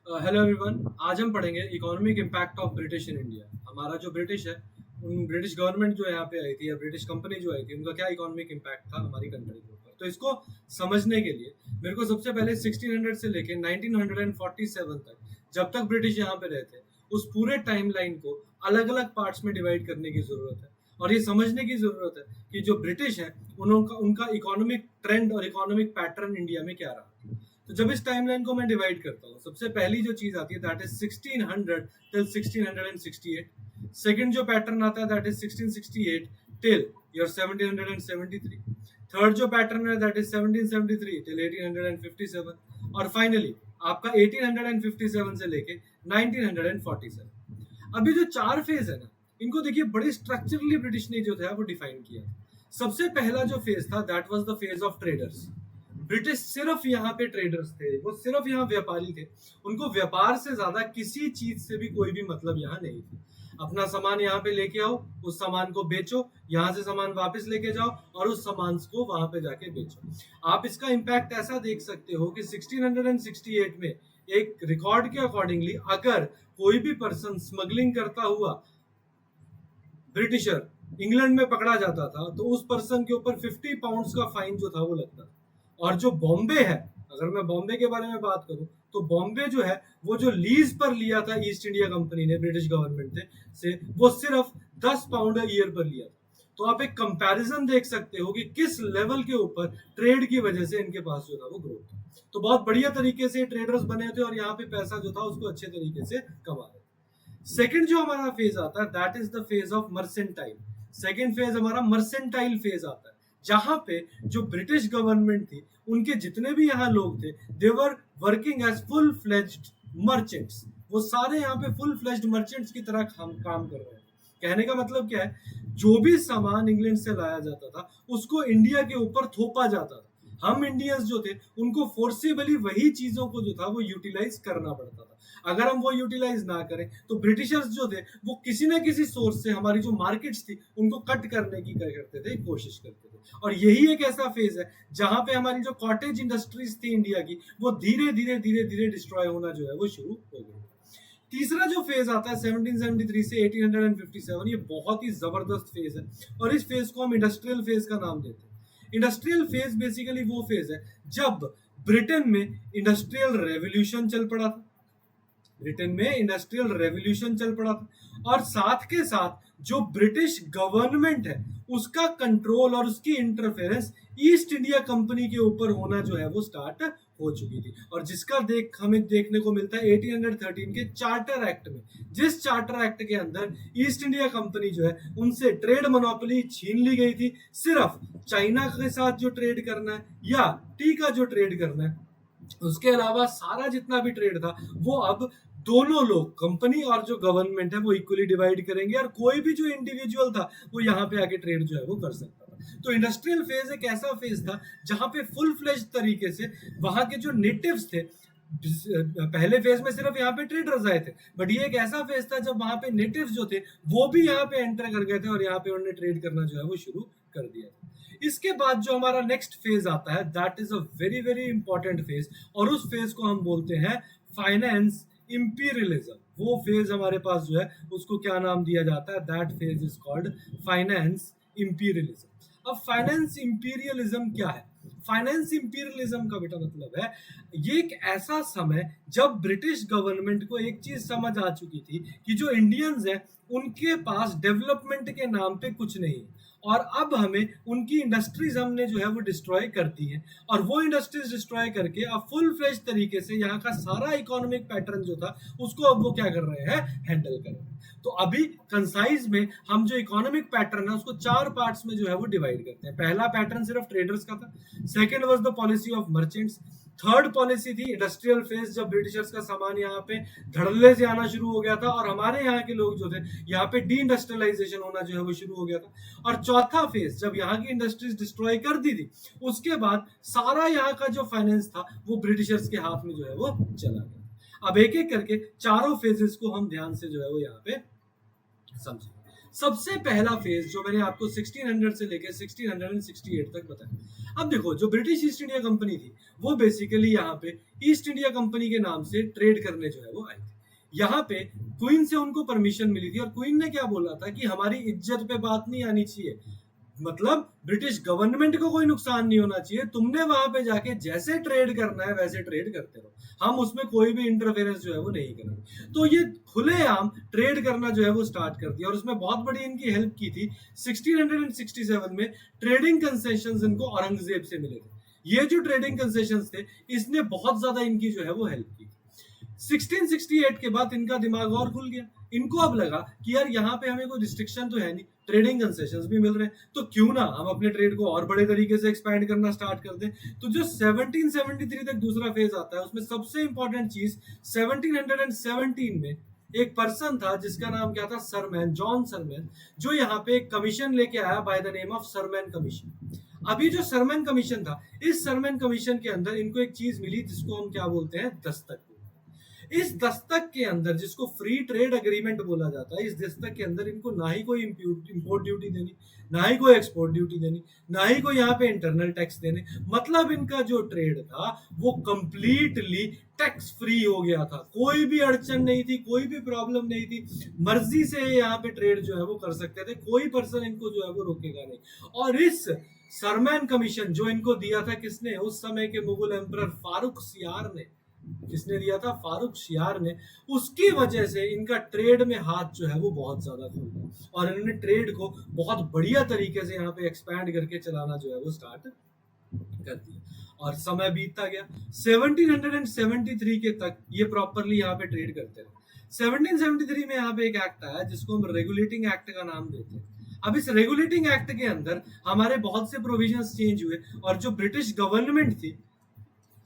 Hello everyone. आज हम पढ़ेंगे economic impact of British in India. हमारा जो ब्रिटिश है, उन ब्रिटिश गवर्नमेंट जो यहाँ पे आई थी या ब्रिटिश कंपनी जो आई थी, उनका क्या इकोनॉमिक इम्पैक्ट था हमारी कंट्री के ऊपर। तो इसको समझने के लिए मेरे को सबसे पहले 1600 से लेके 1947 तक, जब तक ब्रिटिश यहाँ पे रहते, उस पूरे टाइम लाइन को अलग अलग पार्ट्स में डिवाइड करने की जरूरत है। और ये समझने की जरूरत है कि जो ब्रिटिश है उनका उनका इकोनॉमिक ट्रेंड और इकोनॉमिक पैटर्न इंडिया में क्या रहा। तो जब इस टाइमलाइन को मैं डिवाइड करता हूँ, सबसे पहली जो चीज आती है दैट इज 1600 टिल 1668। सेकंड जो पैटर्न आता है that is 1668 till your 1773। Third जो पैटर्न है दैट इज 1773 टिल 1857। और फाइनली आपका 1857 से लेके 1947। अभी जो चार फेज है ना, इनको देखिए बड़े स्ट्रक्चरली ब्रिटिश ने जो था वो डिफाइन किया। सबसे पहला जो फेज था that was the phase of traders. British सिर्फ यहाँ पे ट्रेडर्स थे, वो सिर्फ यहाँ व्यापारी थे। उनको व्यापार से ज्यादा किसी चीज से भी कोई भी मतलब यहाँ नहीं थी। अपना सामान यहाँ पे लेके आओ, उस सामान को बेचो, यहाँ से सामान वापस लेके जाओ और उस सामान को वहां पे जाके बेचो। आप इसका इम्पैक्ट ऐसा देख सकते हो कि 1668 में एक रिकॉर्ड के अकॉर्डिंगली अगर कोई भी पर्सन स्मगलिंग करता हुआ ब्रिटिशर इंग्लैंड में पकड़ा जाता था तो उस पर्सन के ऊपर 50 पाउंड्स का फाइन जो था वो लगता था। और जो बॉम्बे है, अगर मैं बॉम्बे के बारे में बात करूं तो बॉम्बे जो है वो जो लीज पर लिया था ईस्ट इंडिया कंपनी ने ब्रिटिश गवर्नमेंट से वो सिर्फ 10 पाउंड ईयर पर लिया था। तो आप एक कंपैरिजन देख सकते हो कि किस लेवल के ऊपर ट्रेड की वजह से इनके पास जो था वो ग्रोथ था। तो बहुत बढ़िया तरीके से ट्रेडर्स बने थे और यहाँ पे पैसा जो था उसको अच्छे तरीके से कमा रहे। सेकंड जो हमारा फेज आता है that is the phase of mercantile. Second phase हमारा मर्सेंटाइल फेज आता है, जहां पे जो ब्रिटिश गवर्नमेंट थी उनके जितने भी यहाँ लोग थे they were working as full fledged merchants. वो सारे यहाँ पे फुल फ्लेज्ड मर्चेंट्स की तरह काम कर रहे हैं। कहने का मतलब क्या है, जो भी सामान इंग्लैंड से लाया जाता था उसको इंडिया के ऊपर थोपा जाता था। हम इंडियंस जो थे उनको फोर्सेबली वही चीजों को जो था वो यूटिलाइज करना पड़ता था। अगर हम वो यूटिलाइज ना करें तो ब्रिटिशर्स जो थे वो किसी ना किसी सोर्स से हमारी जो मार्केट्स थी उनको कट करने की क्या करते थे, कोशिश करते थे। और यही एक ऐसा फेज है जहां पे हमारी जो कॉटेज इंडस्ट्रीज थी इंडिया की वो धीरे धीरे धीरे धीरे डिस्ट्रॉय होना जो है वो शुरू हो गई। तीसरा जो फेज आता है 1773 से 1857, ये बहुत ही जबरदस्त फेज है और इस फेज को हम इंडस्ट्रियल फेज का नाम देते हैं। इंडस्ट्रियल फेज बेसिकली वो फेज है जब ब्रिटेन में इंडस्ट्रियल रेवोल्यूशन चल पड़ा था। ब्रिटेन में इंडस्ट्रियल रेवोल्यूशन चल पड़ा था और साथ के साथ जो ब्रिटिश गवर्नमेंट है उसका कंट्रोल और उसकी इंटरफेरेंस ईस्ट इंडिया कंपनी के ऊपर होना जो है वो स्टार्ट हो चुकी थी। और जिसका हमें देखने को मिलता है 1813 के चार्टर एक्ट में, जिस चार्टर एक्ट के अंदर ईस्ट इंडिया कंपनी जो है उनसे ट्रेड मोनोपोली छीन ली गई थी। सिर्फ चाइना के साथ जो ट्रेड करना है या टी का जो ट्रेड करना है, उसके अलावा सारा जितना भी ट्रेड था वो अब दोनों लोग, कंपनी और जो गवर्नमेंट है, वो इक्वली डिवाइड करेंगे और कोई भी जो इंडिविजुअल था वो यहाँ पे आके ट्रेड जो है वो कर सकता था। तो इंडस्ट्रियल फेज एक ऐसा फेज था जहां पे फुल फ्लेज तरीके से वहां के जो नेटिव्स थे, पहले फेज में सिर्फ यहाँ पे ट्रेडर्स आए थे, बट ये एक ऐसा फेज था जब वहां पे नेटिव्स जो थे वो भी यहाँ पे एंटर कर गए थे और यहाँ पे उन्होंने ट्रेड करना जो है वो शुरू कर दिया था। इसके बाद जो हमारा नेक्स्ट फेज आता है that is a very very important phase और उस फेज को हम बोलते हैं फाइनेंस इंपीरियलिज्म। वो फेज हमारे पास जो है उसको क्या नाम दिया जाता है, that phase is called finance imperialism. अब फाइनेंस इंपीरियलिज्म क्या है? फाइनेंस इंपीरियलिज्म का बेटा मतलब है ये एक ऐसा समय जब ब्रिटिश गवर्नमेंट को एक चीज समझ आ चुकी थी कि जो इंडियंस हैं उनके पास डेवलपमेंट के नाम पे कुछ नहीं है और अब हमें उनकी इंडस्ट्रीज हमने जो है वो डिस्ट्रॉय कर दी है और वो इंडस्ट्रीज डिस्ट्रॉय करके अब फुल फ्लेज तरीके से यहाँ का सारा इकोनॉमिक पैटर्न जो था उसको अब वो क्या कर रहे हैं, हैंडल कर रहे हैं। तो अभी कंसाइज में हम जो इकोनॉमिक पैटर्न है उसको चार पार्ट्स में जो है वो डिवाइड करते हैं। पहला पैटर्न सिर्फ ट्रेडर्स का था, second was the policy of merchants, third policy थी इंडस्ट्रियल फेज जब ब्रिटिशर्स का सामान यहाँ पे धड़ल्ले से आना शुरू हो गया था और हमारे यहाँ के लोग जो थे यहाँ पे डी इंडस्ट्रियलाइजेशन होना जो है वो शुरू हो गया था, और चौथा फेज जब यहाँ की इंडस्ट्रीज डिस्ट्रॉय कर दी थी उसके बाद सारा यहाँ का जो फाइनेंस था वो ब्रिटिशर्स के हाथ में जो है वो चला गया। अब एक एक करके चारों फेजेस को हम ध्यान से जो है वो यहाँ पे समझें। सबसे पहला फेज जो मैंने आपको 1600 से लेकर 1668 तक बताया। अब देखो, जो ब्रिटिश ईस्ट इंडिया कंपनी थी वो बेसिकली यहाँ पे ईस्ट इंडिया कंपनी के नाम से ट्रेड करने जो है वो आई थी। यहाँ पे क्वीन से उनको परमिशन मिली थी और क्वीन ने क्या बोला था कि हमारी इज्जत पे बात नहीं आनी चाहिए, मतलब ब्रिटिश गवर्नमेंट को कोई नुकसान नहीं होना चाहिए, तुमने वहां पे जाके जैसे ट्रेड करना है वैसे ट्रेड करते रहो, हम उसमें कोई भी इंटरफेरेंस जो है वो नहीं करेंगे। तो ये खुलेआम ट्रेड करना जो है वो स्टार्ट कर दिया और उसमें बहुत बड़ी इनकी हेल्प की थी। 1667 में ट्रेडिंग कंसेशंस इनको औरंगजेब से मिले थे। ये जो ट्रेडिंग कंसेशंस थे इसने बहुत ज्यादा इनकी जो है वो हेल्प की। 1668 के बाद इनका दिमाग और खुल गया। इनको अब लगा कि यार यहाँ पे हमें कोई रिस्ट्रिक्शन तो है नहीं, ट्रेडिंग कंसेशंस भी मिल रहे हैं, तो क्यों ना हम अपने ट्रेड को और बड़े तरीके से एक्सपैंड करना स्टार्ट कर दें। तो जो 1773 तक दूसरा फेज आता है उसमें सबसे इंपॉर्टेंट चीज 1717 में एक पर्सन था जिसका नाम क्या था, सरमैन, जॉन सरमैन, जो यहाँ पे एक कमीशन लेके आया by the name of Sherman commission. अभी जो सरमैन कमीशन था, इस सरमैन कमीशन के अंदर इनको एक चीज मिली जिसको हम क्या बोलते हैं, दस्तक। इस दस्तक के अंदर, जिसको फ्री ट्रेड एग्रीमेंट बोला जाता है, इस दस्तक के अंदर इनको ना ही कोई इंपोर्ट ड्यूटी देनी, ना ही कोई एक्सपोर्ट ड्यूटी देनी, ना ही कोई यहाँ पे इंटरनल टैक्स देने, मतलब इनका जो ट्रेड था वो कंप्लीटली टैक्स फ्री हो गया था। कोई भी अड़चन नहीं थी, कोई भी प्रॉब्लम नहीं थी, मर्जी से यहाँ पे ट्रेड जो है वो कर सकते थे, कोई पर्सन इनको जो है वो रोकेगा नहीं। और इस सरमैन कमीशन जो इनको दिया था किसने, उस समय के मुगल एम्परर फारूक सियार ने, किसने दिया था, फारूक सियार ने। उसकी वजह से इनका ट्रेड में हाथ जो है वो बहुत ज्यादा खुल गया और इन्होंने ट्रेड को बहुत बढ़िया तरीके से यहाँ पे एक्सपैंड करके चलाना जो है वो स्टार्ट कर दिया। और समय बीतता गया, 1773 के तक ये प्रॉपरली यहाँ पे ट्रेड करते रहे। 1773 में यहाँ पे एक एक्ट आया जिसको हम रेगुलेटिंग एक्ट का नाम देते हैं। अब इस रेगुलेटिंग एक्ट के अंदर हमारे बहुत से प्रोविजंस चेंज हुए और जो ब्रिटिश गवर्नमेंट थी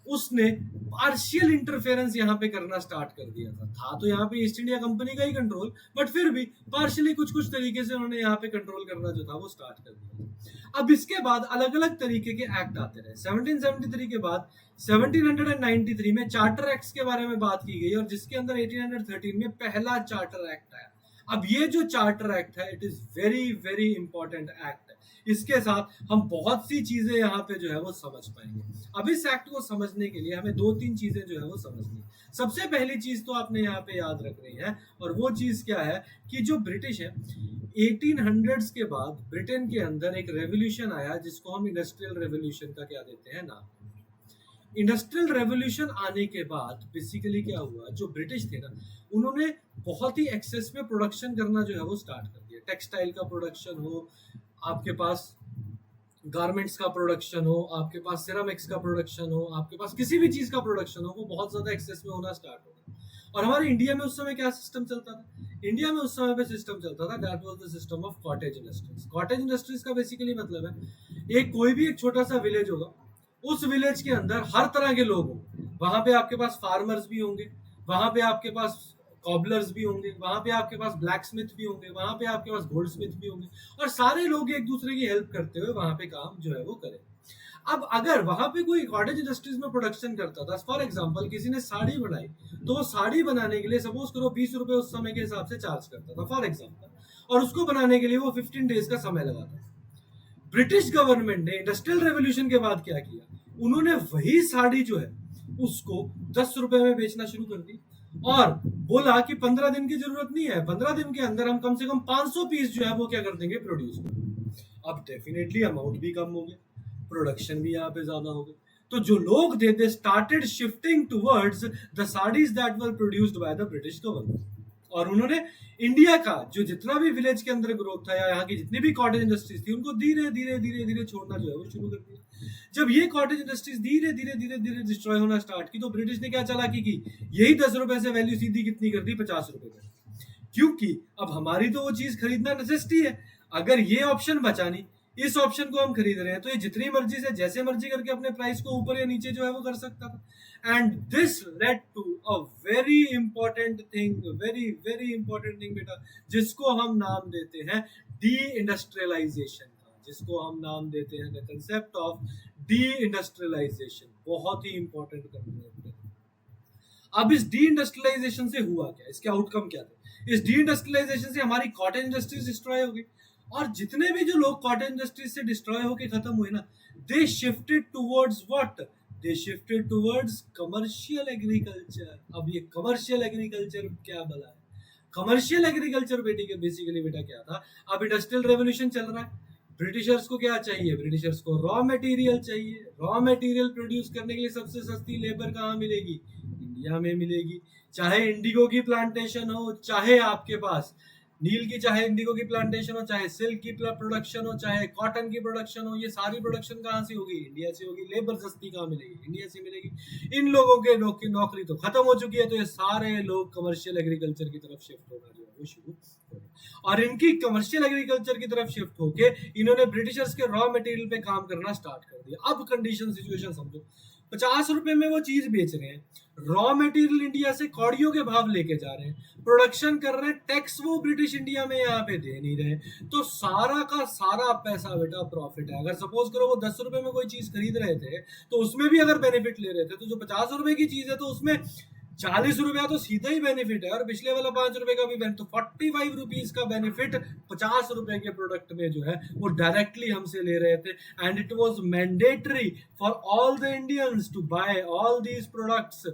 उसने पार्शियल इंटरफेरेंस यहाँ पे करना स्टार्ट कर दिया था तो यहाँ पे ईस्ट इंडिया कंपनी का ही कंट्रोल, बट फिर भी पार्शियली कुछ कुछ तरीके से उन्होंने यहाँ पे कंट्रोल करना जो था वो स्टार्ट कर दिया। अब इसके बाद अलग अलग तरीके के एक्ट आते रहे। 1773 के बाद 1793 में चार्टर एक्ट्स के बारे में बात की गई और जिसके अंदर 1813 में पहला चार्टर एक्ट आया। अब ये जो चार्टर एक्ट है, it is very very important act है। इसके साथ हम बहुत सी चीजें यहाँ पे जो है वो समझ पाएंगे। अब इस एक्ट को समझने के लिए हमें दो तीन चीजें जो है वो समझनी। सबसे पहली चीज तो आपने यहाँ पे याद रखनी है और वो चीज क्या है कि जो ब्रिटिश है 1800s के बाद ब्रिटेन के अंदर एक रेवोल्यूशन आया जिसको हम इंडस्ट्रियल रेवोल्यूशन का क्या देते हैं नाम। इंडस्ट्रियल रेवोल्यूशन आने के बाद बेसिकली क्या हुआ, जो ब्रिटिश थे ना उन्होंने बहुत ही एक्सेस में प्रोडक्शन करना जो है वो स्टार्ट कर दिया। टेक्सटाइल का प्रोडक्शन हो, आपके पास गारमेंट्स का प्रोडक्शन हो, आपके पास सिरामिक्स का प्रोडक्शन हो, आपके पास किसी भी चीज का प्रोडक्शन हो, वो बहुत ज्यादा एक्सेस में होना स्टार्ट हो गया। और हमारे इंडिया में उस समय क्या सिस्टम चलता था, इंडिया में उस समय पे सिस्टम चलता था, that was the system of cottage industries. Cottage industries का बेसिकली मतलब है एक कोई भी एक छोटा सा विलेज होगा, उस विलेज के अंदर हर तरह के लोग होंगे। वहां पे आपके पास फार्मर्स भी होंगे, वहां पे आपके पास कॉबलर्स भी होंगे, वहां पे आपके पास ब्लैक स्मिथ भी होंगे, वहां पे आपके पास गोल्ड स्मिथ भी होंगे और सारे लोग एक दूसरे की हेल्प करते हुए वहां पे काम जो है वो करें। अब अगर वहां पे कोई कॉटेज इंडस्ट्रीज में प्रोडक्शन करता था, फॉर एग्जांपल किसी ने साड़ी बनाई, तो वो साड़ी बनाने के लिए सपोज करो 20 रुपए उस समय के हिसाब से चार्ज करता था फॉर एग्जांपल, और उसको बनाने के लिए वो 15 डेज का समय लगाता। ब्रिटिश गवर्नमेंट ने इंडस्ट्रियल रेवोल्यूशन के बाद क्या किया, उन्होंने वही साड़ी जो है उसको 10 रुपए में बेचना शुरू कर दी और बोला कि 15 दिन की जरूरत नहीं है, 15 दिन के अंदर हम कम से कम 500 पीस जो है वो क्या कर देंगे, प्रोड्यूस कर देंगे। अब डेफिनेटली अमाउंट भी कम हो गया, प्रोडक्शन भी यहाँ पे ज्यादा हो गया, तो जो लोग थे they started shifting towards the saris that were produced by the British government. और उन्होंने इंडिया का जो जितना भी विलेज के अंदर ग्रोथ था या यहाँ की जितनी भी कॉटेज इंडस्ट्रीज थी उनको धीरे धीरे धीरे धीरे छोड़ना जो है वो शुरू कर दिया। जब ये कॉटेज इंडस्ट्रीज धीरे धीरे धीरे धीरे डिस्ट्रॉय होना स्टार्ट की, तो ब्रिटिश ने क्या चालाकी की, यही 10 रुपए से वैल्यू सीधी कितनी कर दी, 50 रुपए कर दी। क्योंकि अब हमारी तो वो चीज खरीदना नेसेसिटी है, अगर ये ऑप्शन बचा नहीं, इस ऑप्शन को हम खरीद रहे हैं, तो ये जितनी मर्जी से जैसे मर्जी करके अपने प्राइस को ऊपर या नीचे जो है वो कर सकता था। And this led to a very important thing, very very important thing बेटा, जिसको हम नाम देते हैं डी इंडस्ट्रियलाइजेशन का, जिसको हम नाम देते हैं the concept of de industrialisation. बहुत ही इंपॉर्टेंट कंसेप्ट है। अब इस डी इंडस्ट्रियलाइजेशन से हुआ क्या, इसके आउटकम क्या थे? इस डी इंडस्ट्रियलाइजेशन से हमारी कॉटन इंडस्ट्रीज डिस्ट्रॉय हो गई, और जितने भी जो लोग कॉटन इंडस्ट्रीज से डिस्ट्रॉय होके खत्म हुए ना, they shifted towards what, they shifted towards commercial agriculture. अब ये कमर्शियल एग्रीकल्चर क्या भला है? कमर्शियल एग्रीकल्चर बेसिकली बेटा क्या था? अब इंडस्ट्रियल रेवोल्यूशन चल रहा है, ब्रिटिशर्स को क्या चाहिए? ब्रिटिशर्स को रॉ मटेरियल चाहिए। रॉ मटेरियल प्रोड्यूस करने के लिए सबसे सस्ती लेबर कहाँ मिलेगी? इंडिया में मिलेगी। चाहे इंडिगो की प्लांटेशन हो, चाहे आपके पास नील की, चाहे इंडिगो की प्लांटेशन हो, चाहे सिल्क की प्रोडक्शन हो, चाहे कॉटन की प्रोडक्शन हो, ये सारी प्रोडक्शन कहाँ से होगी? इंडिया से होगी। लेबर सस्ती कहाँ मिलेगी? इंडिया से मिलेगी। इन लोगों के नौकरी तो खत्म हो चुकी है, तो ये सारे लोग कमर्शियल एग्रीकल्चर की तरफ शिफ्ट होना जो है वो शुरू हो गया। और इनकी कमर्शियल एग्रीकल्चर की तरफ शिफ्ट होके इन्होंने ब्रिटिशर्स के रॉ मटेरियल पे काम करना स्टार्ट कर दिया। अब कंडीशन सिचुएशन समझो, 50 रुपए में वो चीज बेच रहे हैं, रॉ मटेरियल इंडिया से कौड़ियों के भाव लेके जा रहे हैं, प्रोडक्शन कर रहे हैं, टैक्स वो ब्रिटिश इंडिया में यहाँ पे दे नहीं रहे, तो सारा का सारा पैसा बेटा प्रॉफिट है। अगर सपोज करो वो 10 रुपए में कोई चीज खरीद रहे थे, तो उसमें भी अगर बेनिफिट ले रहे थे, तो जो 50 रुपए की चीज है तो उसमें 40 रुपया तो सीधा ही बेनिफिट है, और पिछले वाला 5 रुपए का भी बेनिफिट, तो 45 रुपीज का बेनिफिट 50 रुपए के प्रोडक्ट में जो है वो डायरेक्टली हमसे ले रहे थे। And it was mandatory for all the Indians to buy all these products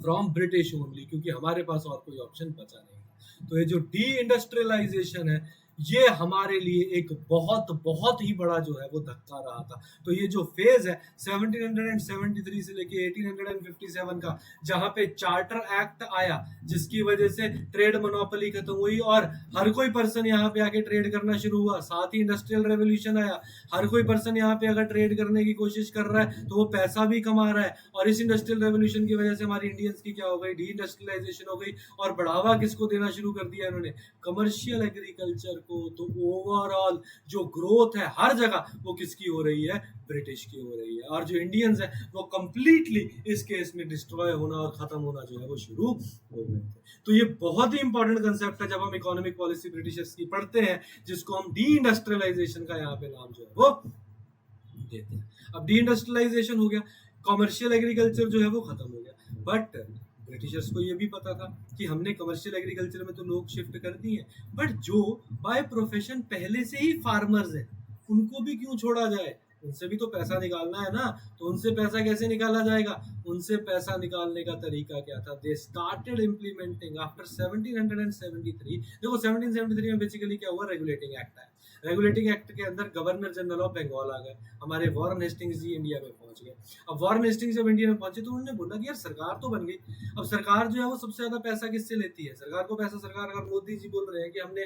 from British only, क्योंकि हमारे पास और कोई ऑप्शन बचा नहीं। तो ये जो डी इंडस्ट्रियलाइजेशन है, ये हमारे लिए एक बहुत बहुत ही बड़ा जो है वो धक्का रहा था। तो ये जो फेज है 1773 से लेके 1857 का, जहां पे चार्टर एक्ट आया, जिसकी वजह से ट्रेड मोनोपोली खत्म हुई और हर कोई पर्सन यहाँ पे आके ट्रेड करना शुरू हुआ। साथ ही इंडस्ट्रियल रेवोल्यूशन आया, हर कोई पर्सन यहाँ पे अगर ट्रेड करने की कोशिश कर रहा है तो वो पैसा भी कमा रहा है। और इस इंडस्ट्रियल रेवोल्यूशन की वजह से हमारी इंडियंस की क्या हो गई? डी इंडस्ट्रियलाइजेशन हो गई। और बढ़ावा किसको देना शुरू कर दिया इन्होंने? कमर्शियल एग्रीकल्चर को। तो ओवरऑल जो ग्रोथ है हर जगह वो किसकी हो रही है? ब्रिटिश की हो रही है। और जो इंडियंस है वो कंप्लीटली इस केस में डिस्ट्रॉय होना और खत्म होना जो है वो शुरू हो गए थे। तो ये बहुत ही इंपॉर्टेंट कंसेप्ट है जब हम इकोनॉमिक पॉलिसी ब्रिटिशर्स की पढ़ते हैं, जिसको हम डी इंडस्ट्रियलाइजेशन का यहाँ पे नाम जो है वो देते हैं। अब डी इंडस्ट्रियलाइजेशन हो गया, कमर्शियल एग्रीकल्चर जो है वो खत्म हो गया। बट ब्रिटिशर्स को ये भी पता था कि हमने कमर्शियल एग्रीकल्चर में तो लोग शिफ्ट कर दिए, बट जो बाय प्रोफेशन पहले से ही फार्मर्स हैं उनको भी क्यों छोड़ा जाए? उनसे भी तो पैसा निकालना है ना। तो उनसे पैसा कैसे निकाला जाएगा? उनसे पैसा निकालने का तरीका क्या था? They started implementing after 1773। देखो 1773 में बेसिकली क्या हुआ? रेगुलेटिंग एक्ट आया। रेगुलेटिंग एक्ट के अंदर गवर्नर जनरल ऑफ बंगाल आ गए, हमारे वॉरेन हेस्टिंग्स जी इंडिया में पहुंच गए। अब वॉरेन हेस्टिंग्स जब इंडिया में पहुंचे तो उन्होंने बोला कि यार सरकार तो बन गई, अब सरकार जो है वो सबसे ज्यादा पैसा किससे लेती है? सरकार को पैसा, सरकार अगर मोदी जी बोल रहे हैं कि हमने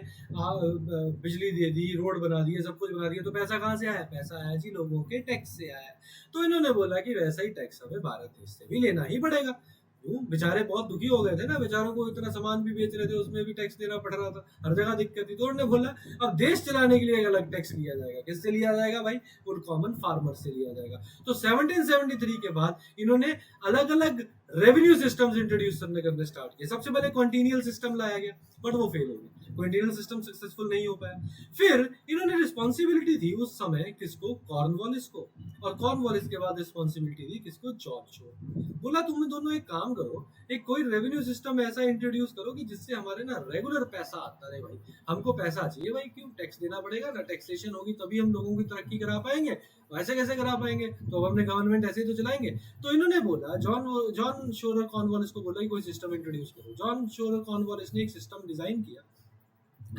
बिजली दे दी, रोड बना दिए, सब कुछ बना दिया, तो पैसा कहाँ से आया? पैसा आया जी लोगों के टैक्स से आया। तो इन्होंने बोला कि वैसा ही टैक्स हमें भारत देश से भी लेना ही पड़ेगा। बेचारे बहुत दुखी हो गए थे ना, बेचारों को इतना सामान भी बेच रहे थे, उसमें भी टैक्स देना पड़ रहा था, हर जगह दिक्कत थी। तो उन्होंने बोला अब देश चलाने के लिए एक अलग टैक्स लिया जाएगा। किससे लिया जाएगा भाई? उन कॉमन फार्मर से लिया जाएगा। तो 1773 के बाद इन्होंने अलग अलग रेवेन्यू सिस्टम्स इंट्रोड्यूस करने स्टार्ट किए। सबसे पहले कॉन्टिनियल सिस्टम लाया गया, बट वो फेल हो गया, कॉन्टिनियल सिस्टम सक्सेसफुल नहीं हो पाया। फिर इन्होंने रिस्पॉन्सिबिलिटी दी उस समय किसको? कॉर्नवालिस को। और कॉर्नवालिस के बाद रिस्पॉन्सिबिलिटी दी किसको? जॉर्ज को। बोला तुम दोनों एक काम करो, एक कोई रेवेन्यू सिस्टम ऐसा इंट्रोड्यूस करो कि जिससे हमारे ना रेगुलर पैसा आता रहे। भाई हमको पैसा चाहिए भाई, क्यों? टैक्स देना पड़ेगा ना, टैक्सेशन होगी तभी हम लोगों की तरक्की करा पाएंगे, वैसे कैसे करा पाएंगे? तो अब हमने गवर्नमेंट ऐसे ही तो चलाएंगे। तो इन्होंने बोला, जॉन शोरर कॉर्नवालिस को बोला कि कोई सिस्टम इंट्रोड्यूस करो। जॉन शोरर कॉर्नवालिस ने एक सिस्टम डिजाइन किया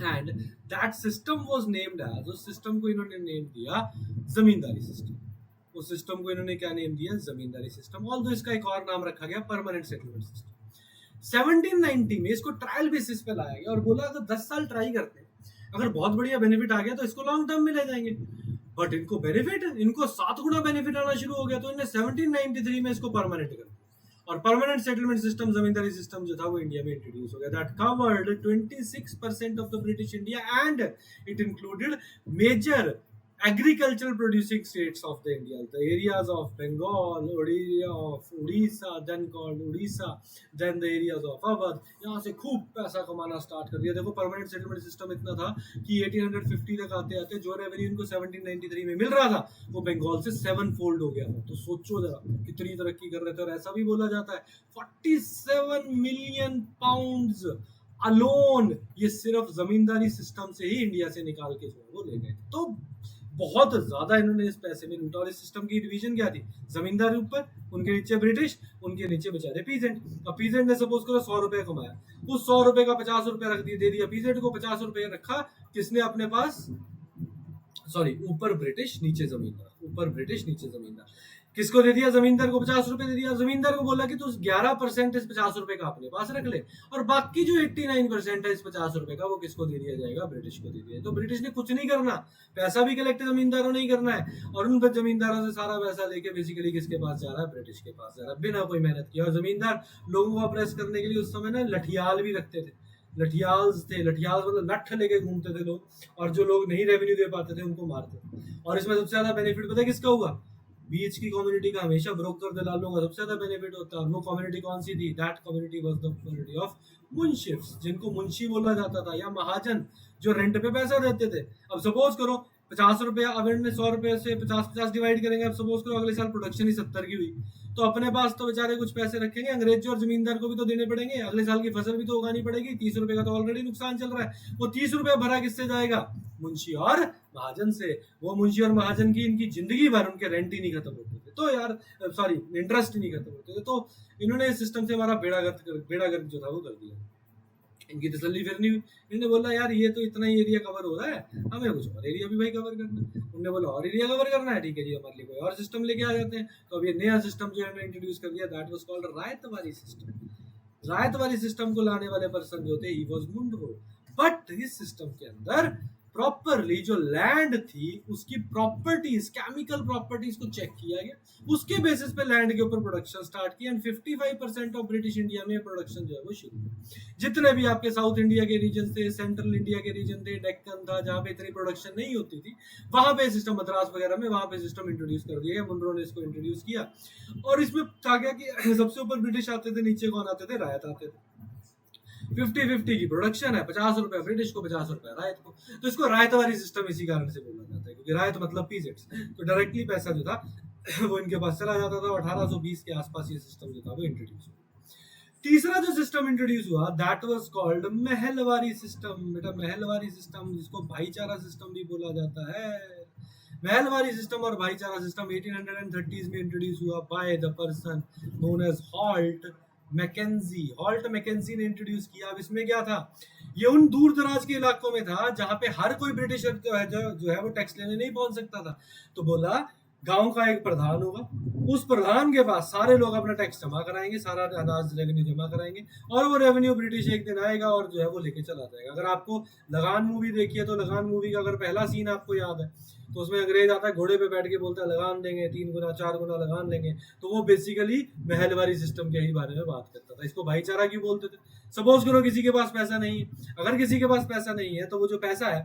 and that system was named as, उस सिस्टम को इन्होंने नेम दिया जमींदारी सिस्टम। उस सिस्टम को इन्होंने क्या नेम दिया? जमींदारी सिस्टम। ऑल्दो इसका एक और नाम रखा गया परमानेंट सेटलमेंट सिस्टम। 1790 में इसको ट्रायल बेसिस पे लाया गया और बोला अगर 10 साल ट्राई करते हैं, अगर बहुत बढ़िया बेनिफिट आ गया तो इसको लॉन्ग टर्म में ले जाएंगे। बट इनको बेनिफिट, इनको 7 गुना बेनिफिट आना शुरू हो गया, तो इन्होंने 1793 में इसको परमानेंट कर दिया। और permanent settlement system, zamindari system जो था वो इंडिया में इंट्रोड्यूस हो गया। That covered 26% of the British India and it included major agricultural producing states of the India, the areas of Bengal, area of Odisha, then called Odisha, then the areas of Awadh, यहाँ से खूब पैसा कमाना start कर दिया। देखो permanent settlement system इतना था कि 1850 तक आते आते जो रेवेन्यू इनको 1793 में मिल रहा था वो बंगाल से 7 फोल्ड हो गया था। तो सोचो जरा कितनी तरक्की कर रहे थे। और ऐसा भी बोला जाता है 47 मिलियन पाउंड्स अलोन ये सिर्फ जमींदारी सिस्टम से ही इंडिया से निकाल के जो है वो ले गए। तो बहुत ज्यादा इन्होंने इस पैसे में लूटा। और इस सिस्टम की डिवीजन क्या थी, जमींदार ऊपर, उनके नीचे ब्रिटिश, उनके नीचे बेचारे पीजेंट। अब पीजेंट ने सपोज करो 100 रुपए कमाया, उस 100 रुपए का 50 रुपए रख दिए, दे दिया पीजेंट को, 50 रुपए रखा किसने अपने पास, सॉरी ऊपर ब्रिटिश नीचे जमींदार, ऊपर ब्रिटिश नीचे जमींदार। किसको दे दिया, जमींदार को 50 रुपए दे दिया। जमींदार को बोला कि तू 11% इस 50 रुपए का अपने पास रख ले, और बाकी जो 89% है इस 50 रुपए का वो किसको दे दिया जाएगा, ब्रिटिश को दे दिया। तो ब्रिटिश ने कुछ नहीं करना, पैसा भी कलेक्ट जमींदारों ने ही करना है, और उन जमींदारों से सारा पैसा लेके बेसिकली किसके पास जा रहा है, ब्रिटिश के पास जा रहा है, बिना कोई मेहनत किया। और जमींदार लोगों को अप्रेस करने के लिए उस समय ना लठियाल भी रखते थे। लठियाल्स थे, लठियाल मतलब लठ लेके घूमते थे लोग, और जो लोग नहीं रेवेन्यू दे पाते थे उनको मारते थे। और इसमें सबसे ज्यादा बेनिफिट पता है किसका हुआ, बीच की कम्युनिटी का। हमेशा ब्रोकर दलालों का सबसे ज्यादा बेनिफिट होता है। और वो कम्युनिटी कौन सी थी, that community was the community of munsifs, जिनको मुंशी बोला जाता था, या महाजन, जो रेंट पे पैसा देते थे। अब सपोज करो 50 रुपया, अब इन्होंने 100 रुपए से 50-50 डिवाइड करेंगे। अब सपोज करो अगले साल प्रोडक्शन ही 70 की हुई, तो अपने पास तो बेचारे कुछ पैसे रखेंगे, अंग्रेज और जमींदार को भी तो देने पड़ेंगे, अगले साल की फसल भी तो उगानी पड़ेगी। 30 रुपए का तो ऑलरेडी नुकसान चल रहा है, वो 30 रुपए भरा किससे जाएगा, मुंशी और महाजन से। वो मुंशी और महाजन की इनकी जिंदगी भर उनके रेंट ही नहीं खत्म होते थे, तो यार सॉरी इंटरेस्ट ही नहीं खत्म होते थे। तो इन्होंने इस सिस्टम से हमारा बेड़ागर्क जो था वो कर दिया। इनकी तसल्ली फिर नहीं हुई, इन्होंने बोला यार ये तो इतना ही एरिया कवर हो रहा है, हमें कुछ और एरिया भी भाई कवर करना है। उन्होंने बोला और एरिया कवर करना है, ठीक है जी, हमारे लिए कोई और सिस्टम लेके आ जाते हैं। तो अब ये नया सिस्टम जो है इंट्रोड्यूस कर दिया, that was called ryotwari system. Ryotwari system को लाने वाले पर्सन जो थे ही वाज मुंड्रो। बट इस सिस्टम के अंदर प्रॉपरली जो लैंड थी उसकी प्रॉपर्टीज, केमिकल प्रॉपर्टीज को चेक किया गया, उसके बेसिस पे लैंड के ऊपर प्रोडक्शन स्टार्ट किया। एंड 55% ऑफ ब्रिटिश इंडिया में प्रोडक्शन जो है वो शुरू हुआ। जितने भी आपके साउथ इंडिया के रीजन थे, सेंट्रल इंडिया के रीजन थे, डेक्कन था, जहाँ पे इतनी प्रोडक्शन नहीं होती थी, वहां पे सिस्टम, मद्रास वगैरह में वहां पे सिस्टम इंट्रोड्यूस कर दिया गया। मुंड्रो ने इसको इंट्रोड्यूस किया, और इसमें था क्या कि सबसे ऊपर ब्रिटिश आते थे, नीचे कौन आते थे, रायत आते थे। 50-50 की प्रोडक्शन है, 50 रुपए ब्रिटिश को, 50 रुपए रायत को। तो इसको रायतवारी सिस्टम इसी कारण से बोला जाता है, क्योंकि रायत मतलब पीजेंट्स। तो डायरेक्टली पैसा जो था वो इनके पास चला जाता था। 1820 के आसपास ये सिस्टम जो था वो इंट्रोड्यूस हुआ। तीसरा जो सिस्टम इंट्रोड्यूस हुआ that was called Mahalwari system. बेटा महलवारी सिस्टम, जिसको भाईचारा सिस्टम भी बोला जाता है। महलवारी सिस्टम और भाईचारा सिस्टम 1830s में इंट्रोड्यूस हुआ by the person known as Holt Mackenzie. Holt Mackenzie ने इंट्रोड्यूस किया। अब इसमें क्या था, ये उन दूर दराज के इलाकों में था जहां पे हर कोई ब्रिटिशर जो है वो टैक्स लेने नहीं पहुंच सकता था। तो बोला गांव का एक प्रधान होगा, उस प्रधान के पास सारे लोग अपना टैक्स जमा कराएंगे, सारा अनाज रेवेन्यू जमा कराएंगे, और वो रेवेन्यू ब्रिटिश एक दिन आएगा और जो है वो लेके चला जाएगा। अगर आपको लगान मूवी देखी है तो लगान मूवी का अगर पहला सीन आपको याद है तो उसमें अंग्रेज आता है घोड़े पे बैठ के बोलता है लगान देंगे, 3 गुना 4 गुना लगान लेंगे। तो वो बेसिकली महलवारी सिस्टम के ही बारे में बात करता था। इसको भाईचारा क्यों बोलते थे। सपोज करो किसी के पास पैसा नहीं है, अगर किसी के पास पैसा नहीं है तो वो जो पैसा है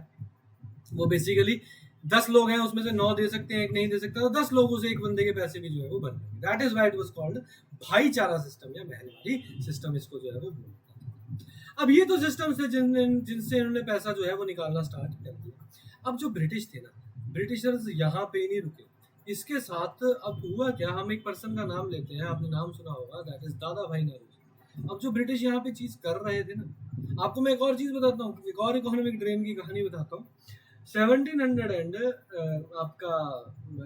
वो बेसिकली 10 लोग हैं उसमें से 9 दे सकते हैं, एक नहीं दे सकता, तो 10 लोगों से एक बंदे के पैसे भी जो है वो बन जाएंगे। That is why it was called भाईचारा सिस्टम या महलवारी सिस्टम, इसको जो है वो बोलता था। अब ये तो सिस्टम से जिनसे इन्होंने पैसा जो है वो निकालना स्टार्ट कर दिया। अब जो ब्रिटिश थे ना, ब्रिटिशर्स यहाँ पे नहीं रुके, इसके साथ अब हुआ क्या, हम एक पर्सन का नाम लेते हैं, आपने नाम सुना होगा, दैट इज दादा भाई नौरोजी। अब जो ब्रिटिश यहाँ पे चीज कर रहे थे ना, आपको मैं एक और चीज बताता हूँ, एक और इकोनॉमिक ड्रेन की कहानी बताता हूँ। 1700 एंड आपका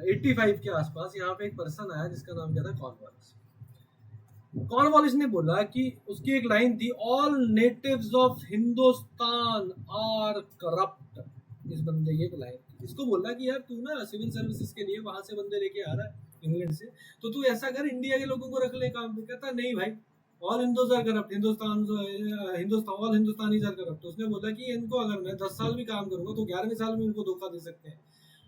85 के आसपास यहाँ पे एक पर्सन आया जिसका नाम क्या था, कॉर्नवालिस। कॉर्नवालिस ने बोला कि उसकी एक लाइन थी, all natives of Hindustan are corrupt. इस बंदे की एक लाइन थी, इसको बोला कि यार तू ना सिविल सर्विसेज के लिए वहां से बंदे लेके आ रहा है इंग्लैंड से, तो तू ऐसा कर इंडिया के लोगों को रख ले काम पे। कहता नहीं भाई, all Hindus are corrupt, Hindustan all Hindustanis are corrupt. उसने बोला कि इनको अगर मैं 10 साल भी काम करूंगा तो 11वें साल में इनको धोखा दे सकते हैं।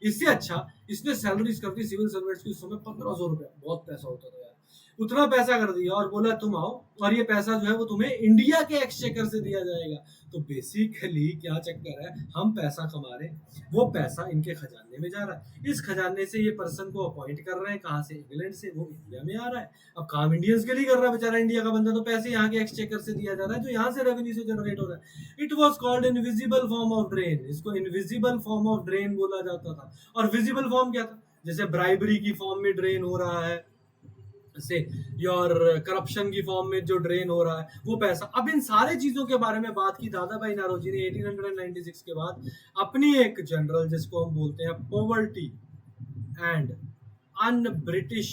इससे अच्छा इसने सैलरीज कर दी सिविल सर्वेंट्स की उस समय 1500 रुपया, बहुत पैसा होता था यार। उतना पैसा कर दिया और बोला तुम आओ और ये पैसा जो है वो तुम्हें इंडिया के एक्सचेकर से दिया जाएगा। तो बेसिकली क्या चक्कर है, हम पैसा कमा रहे हैं, वो पैसा इनके खजाने में जा रहा है, इस खजाने से ये पर्सन को अपॉइंट कर रहे हैं, कहाँ से, इंग्लैंड से, वो इंडिया में आ रहा है। अब काम इंडियंस के लिए कर रहा है बेचारा इंडिया का बंदा, तो पैसे यहाँ के एक्सचेकर से दिया जा रहा है, जो यहाँ से रेवेन्यू से जनरेट हो रहा है। It was called invisible form of drain, इसको इनविजिबल फॉर्म ऑफ ड्रेन बोला जाता था। और विजिबल फॉर्म क्या था, जैसे ब्राइबरी की फॉर्म में ड्रेन हो रहा है, से योर करप्शन की फॉर्म में जो ड्रेन हो रहा है वो पैसा। अब इन सारे चीजों के बारे में बात की दादा भाई नारोजी ने 1896 के बाद अपनी एक जनरल, जिसको हम बोलते हैं poverty and un British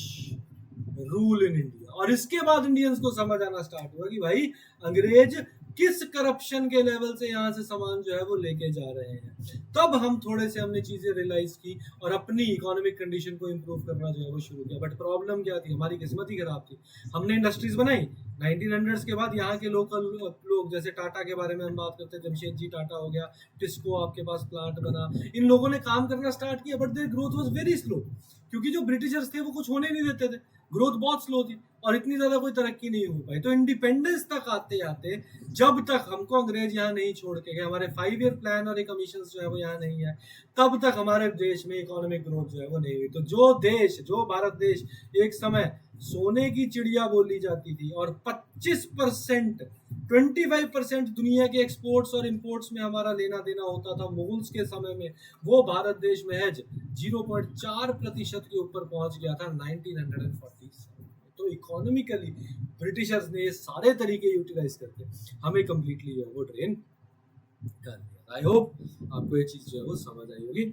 rule in India. और इसके बाद इंडियंस को समझ आना स्टार्ट हुआ कि भाई अंग्रेज किस करप्शन के लेवल से यहाँ से सामान जो है वो लेके जा रहे हैं। तब हम थोड़े से हमने चीजें रियलाइज की और अपनी इकोनॉमिक कंडीशन को इम्प्रूव करना जो है वो शुरू किया। बट प्रॉब्लम क्या थी, हमारी किस्मत ही खराब थी। हमने इंडस्ट्रीज बनाई 1900s के बाद, यहाँ के लोकल लोग, जैसे टाटा के बारे में हम बात करते हैं, जमशेदजी टाटा हो गया, टिस्को आपके पास प्लांट बना, इन लोगों ने काम करना स्टार्ट किया, but their growth was very slow, क्योंकि जो ब्रिटिशर्स थे वो कुछ होने नहीं देते थे, ग्रोथ बहुत स्लो थी और इतनी ज्यादा कोई तरक्की नहीं हो पाई। तो इंडिपेंडेंस तक आते आते, जब तक हमको अंग्रेज यहाँ नहीं छोड़ के गए, हमारे 5 ईयर प्लान और कमीशन जो है वो यहाँ नहीं है, तब तक हमारे देश में इकोनॉमिक ग्रोथ जो है वो नहीं हुई। तो जो भारत देश एक समय सोने की चिड़िया बोली जाती थी और 25% 25% दुनिया के एक्सपोर्ट्स और इंपोर्ट्स में हमारा लेना देना होता था मुगल्स के समय में, वो भारत देश महज 0.4% के ऊपर पहुंच गया था 1947। तो इकोनॉमिकली ब्रिटिशर्स ने सारे तरीके यूटिलाइज करके हमें कंप्लीटली जो है वो ड्रेन कर दिया। आई होप आपको ये चीज जो है वो समझ आई होगी।